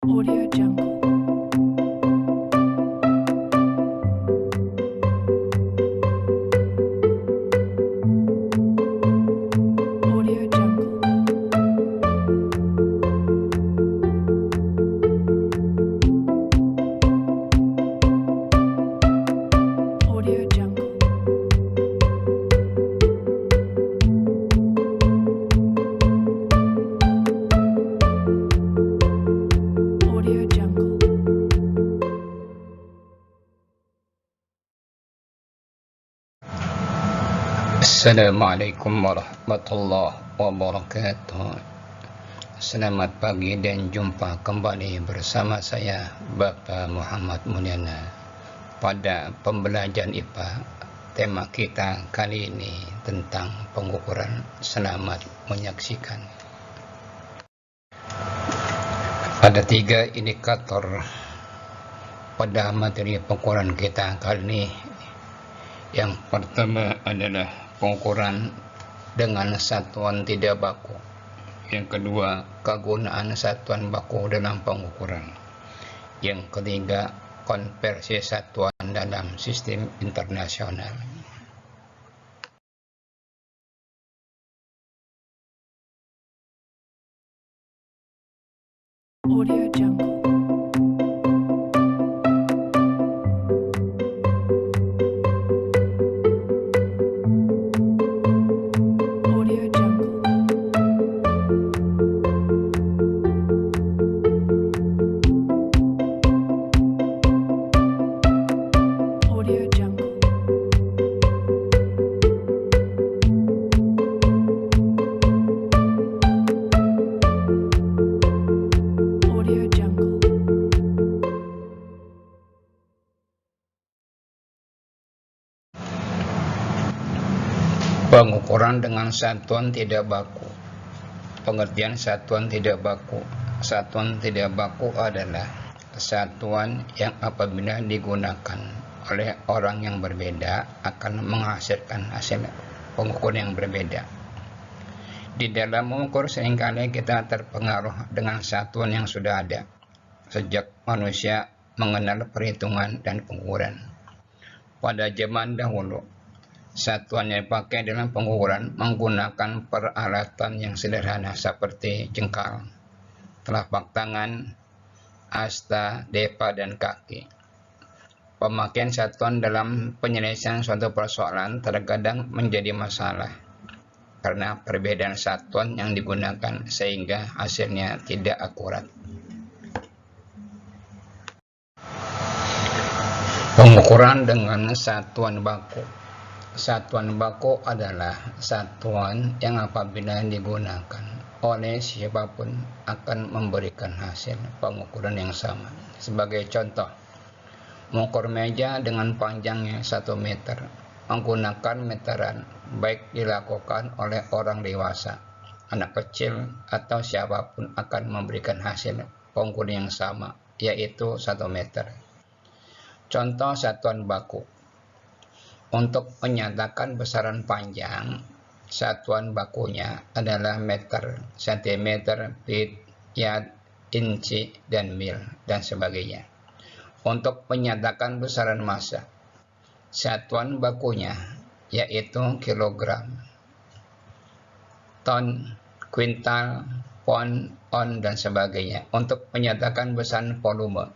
Audio Jungle. Audio Jungle. Audio Jungle. Audio Jungle. Assalamualaikum warahmatullahi wabarakatuh. Selamat pagi dan jumpa kembali bersama saya Bapak Muhammad Mulyana pada pembelajaran IPA. Tema kita kali ini tentang pengukuran. Selamat menyaksikan. Ada 3 indikator pada materi pengukuran kita kali ini. Yang pertama adalah pengukuran dengan satuan tidak baku. Yang kedua, kegunaan satuan baku dalam pengukuran. Yang ketiga, konversi satuan dalam sistem internasional. Audio Jungle. Audio Jungle. Audio Jungle. Audio Jungle. Pengukuran dengan satuan tidak baku. Pengertian satuan tidak baku. Satuan tidak baku adalah satuan yang apabila digunakan oleh orang yang berbeda akan menghasilkan hasil pengukuran yang berbeda. Di dalam mengukur seringkali kita terpengaruh dengan satuan yang sudah ada sejak manusia mengenal perhitungan dan pengukuran. Pada zaman dahulu, satuan yang dipakai dalam pengukuran menggunakan peralatan yang sederhana seperti jengkal, telapak tangan, asta, depa, dan kaki. Pemakaian satuan dalam penyelesaian suatu persoalan terkadang menjadi masalah karena perbedaan satuan yang digunakan sehingga hasilnya tidak akurat. Pengukuran dengan satuan baku. Satuan baku adalah satuan yang apabila digunakan oleh siapapun akan memberikan hasil pengukuran yang sama. Sebagai contoh, mengukur meja dengan panjangnya 1 meter menggunakan meteran baik dilakukan oleh orang dewasa, anak kecil, atau siapapun akan memberikan hasil pengukuran yang sama, yaitu 1 meter. Contoh satuan baku. Untuk menyatakan besaran panjang, satuan bakunya adalah meter, sentimeter, feet, yard, inci, dan mil, dan sebagainya. Untuk menyatakan besaran massa, satuan bakunya yaitu kilogram, ton, kuintal, pound, on, dan sebagainya. Untuk menyatakan besaran volume,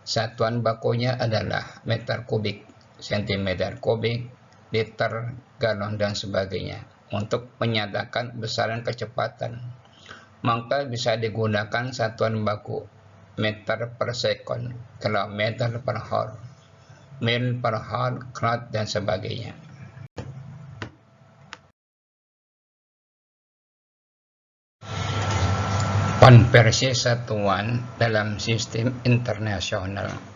satuan bakunya adalah meter kubik, sentimeter kubik, liter, galon, dan sebagainya. Untuk menyatakan besaran kecepatan, maka bisa digunakan satuan baku meter per sekon, kilometer per hour, mil per hour, knot, dan sebagainya. Konversi satuan dalam sistem internasional.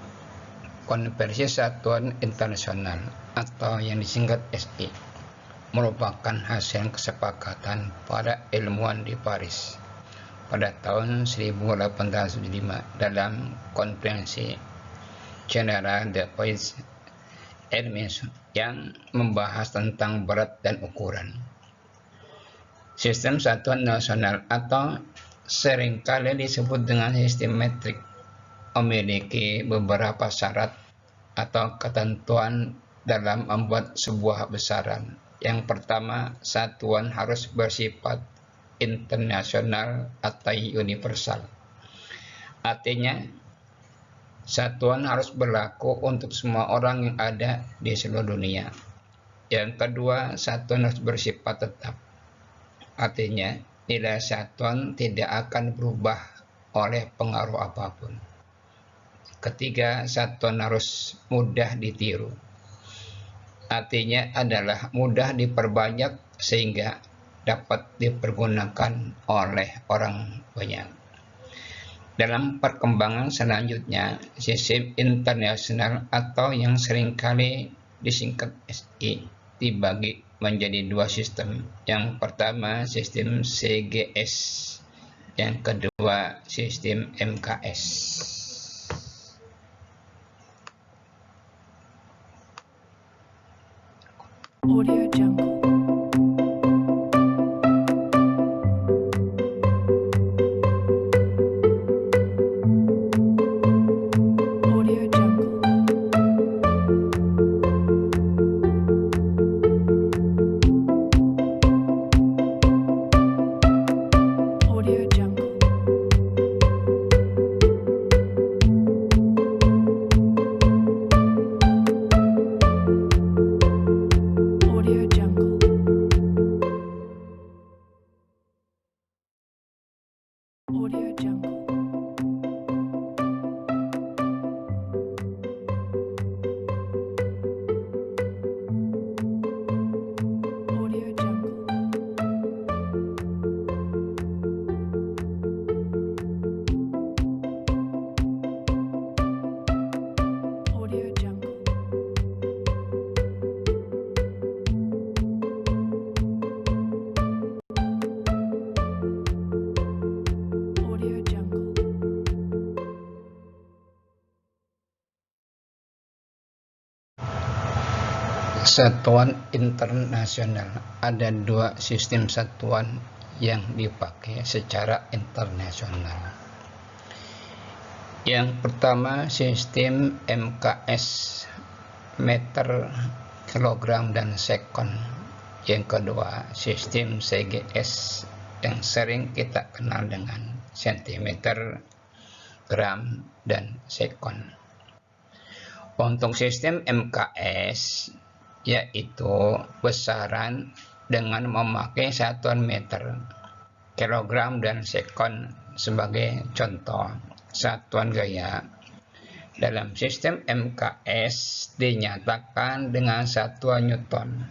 Konversi satuan internasional atau yang disingkat SI merupakan hasil kesepakatan para ilmuwan di Paris pada tahun 1875 dalam konferensi General de Paris yang membahas tentang berat dan ukuran. Sistem satuan nasional atau seringkali disebut dengan sistem metrik, memiliki beberapa syarat atau ketentuan dalam membuat sebuah besaran. Yang pertama, satuan harus bersifat internasional atau universal. Artinya, satuan harus berlaku untuk semua orang yang ada di seluruh dunia. Yang kedua, satuan harus bersifat tetap. Artinya, nilai satuan tidak akan berubah oleh pengaruh apapun. Ketiga, satuan harus mudah ditiru. Artinya adalah mudah diperbanyak sehingga dapat dipergunakan oleh orang banyak. Dalam perkembangan selanjutnya, sistem internasional atau yang seringkali disingkat SI dibagi menjadi dua sistem. Yang pertama sistem CGS, yang kedua sistem MKS. Audio Jungle. Audio Jungle. Audio Jungle. Audio Jungle. Audio Jungle. Audio Jungle. Audio Jungle. Audio Jungle. Satuan internasional. Ada dua sistem satuan yang dipakai secara internasional. Yang pertama sistem MKS, meter, kilogram, dan sekon. Yang kedua sistem CGS yang sering kita kenal dengan sentimeter, gram, dan sekon. Untuk sistem MKS yaitu besaran dengan memakai satuan meter, kilogram, dan sekon sebagai contoh satuan gaya. Dalam sistem MKS dinyatakan dengan satuan Newton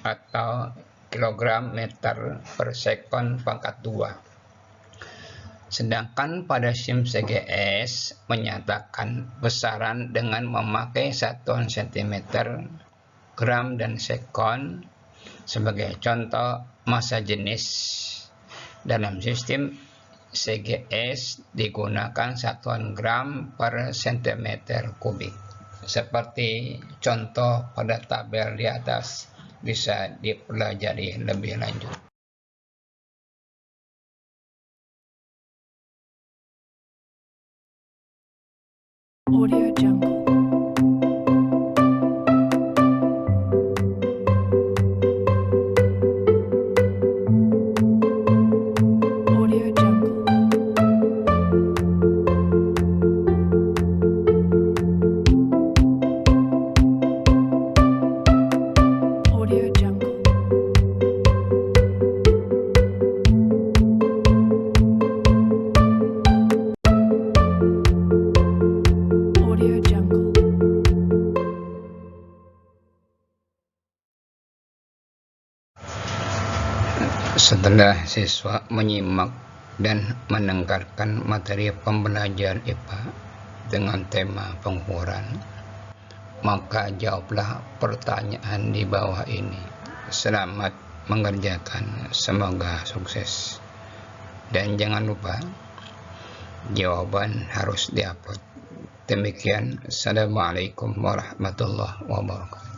atau kilogram meter per sekon pangkat 2. Sedangkan pada sistem CGS menyatakan besaran dengan memakai satuan sentimeter, gram, dan sekon sebagai contoh massa jenis. Dalam sistem CGS digunakan satuan gram per sentimeter kubik. Seperti contoh pada tabel di atas, bisa dipelajari lebih lanjut. Audio Jungle. Audio Jungle. Audio Jungle. Audio Jungle. Setelah siswa menyimak dan mendengarkan materi pembelajaran IPA dengan tema pengukuran, maka jawablah pertanyaan di bawah ini. Selamat mengerjakan, semoga sukses. Dan jangan lupa, jawaban harus diupload. Demikian, Assalamualaikum warahmatullahi wabarakatuh.